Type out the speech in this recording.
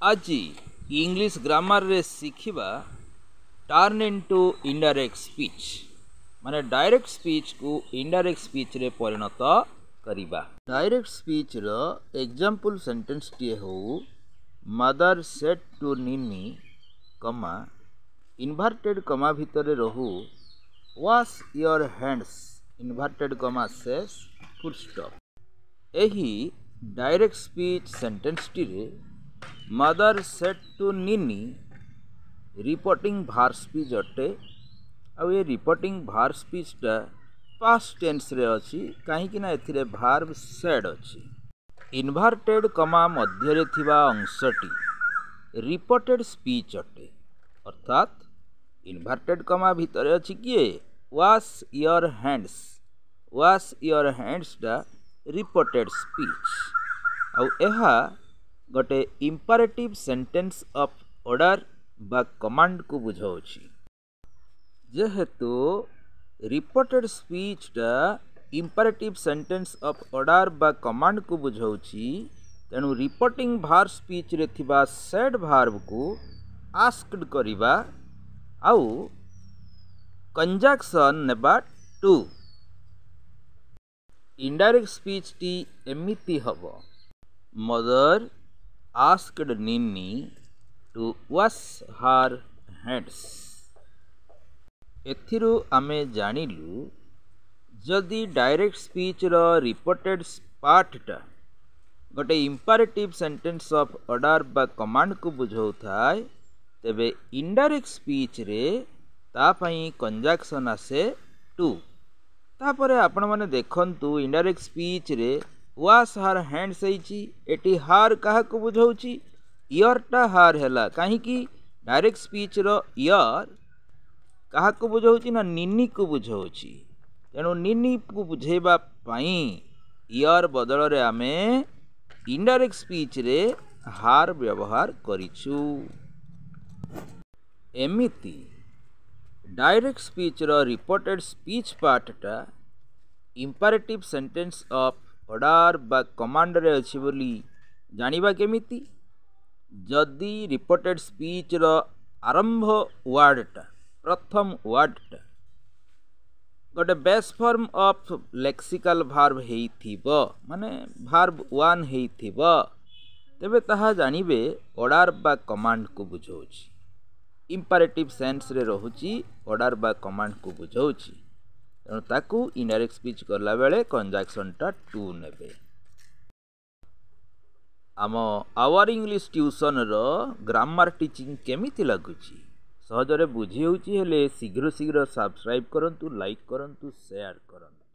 आज English grammar रे शिखिबा turn into indirect speech माने डायरेक्ट स्पीच को इनडायरेक्ट स्पीच रे परिणत करिबा। डायरेक्ट स्पीच रो एग्जांपल सेंटेंस टी हो मदर सेड टू निनी कमा इन्वर्टेड कमा भितर रहू वॉश योर हैंड्स इन्वर्टेड कमा सेस फुल स्टॉप। एही डायरेक्ट स्पीच सेंटेंस टी रे मदर सेड टू निनी रिपोर्टिंग भार स्पीच अटे आ ये रिपोर्टिंग भार स्पीच टा पास्ट टेंस रे अछि कहीं ना एथिरे भार्ब सेड अछि। इन्वर्टेड कमा मध्य रे थिबा अंशटी रिपोर्टेड स्पीच अटे अर्थात इन्वर्टेड कमा भितर अछि किए वॉश योर हैंड्स टा रिपोर्टेड स्पीच आ एहा गोटे इंपरेटिव सेंटेंस ऑफ ऑर्डर बा कमांड को बुझाउछि। जेहेतु रिपोर्टेड स्पीच टा इंपरेटिव सेंटेंस ऑफ ऑर्डर बा कमांड को बुझाउछि तेणु रिपोर्टिंग भार स्पीच रे थिबा सेड भार्ब को आस्क्ड करिबा आउ कंजक्शन नेबा टू। इनडायरेक्ट स्पीच टी एमिति हबो mother asked Nini to wash her hands. एथिरु आमे जानिलु जदि डायरेक्ट स्पीच रो रिपोर्टेड पार्ट टा गोटे इंपरेटिव सेंटेंस ऑफ ऑर्डर बा कमांड को बुझाउ थाए तेबे इनडायरेक्ट स्पीच रे ता पई कंजक्शन आसे टू। तापरे आपण माने देखंतु इनडायरेक्ट स्पीच रे wash her hands Aichi eighty हार काहा को बुझाउची ईयर टा हार हैला काहे कि डायरेक्ट स्पीच रो ईयर काहा को बुझाउची ना निनी को बुझाउची तेणु निनी को बुझेबा पई ईयर बदल रे आमे इनडायरेक्ट स्पीच रे हार व्यवहार करिछु। एमिति डायरेक्ट स्पीच रो रिपोर्टेड स्पीच पार्ट टा इंपरेटिव सेंटेंस ऑफ ऑर्डर बा कमांड रे अछि बोली जानिबा केमिति जदि रिपोर्टेड स्पीच रो आरंभ वर्ड टा प्रथम वर्ड टा गोटे base form of lexical verb हेइथिबो माने भार्ब 1 हेइथिबो तेबे ताहा जानिबे ऑर्डर बा कमांड को बुझाउछि। इंपरेटिव सेंस रे रहुछि ऑर्डर बा कमांड को बुझाउछि तेणु ताकू इनडायरेक्ट स्पीच करला बेले कंजक्शन टा टू नेबे। आम आवर इंग्लिश ट्यूशन रो ग्रामर टीचिंग केमिति लागुछि सहजरे बुझी होउछि हेले शीघ्र शीघ्र सब्सक्राइब करंतु लाइक करंतु शेयर करंतु।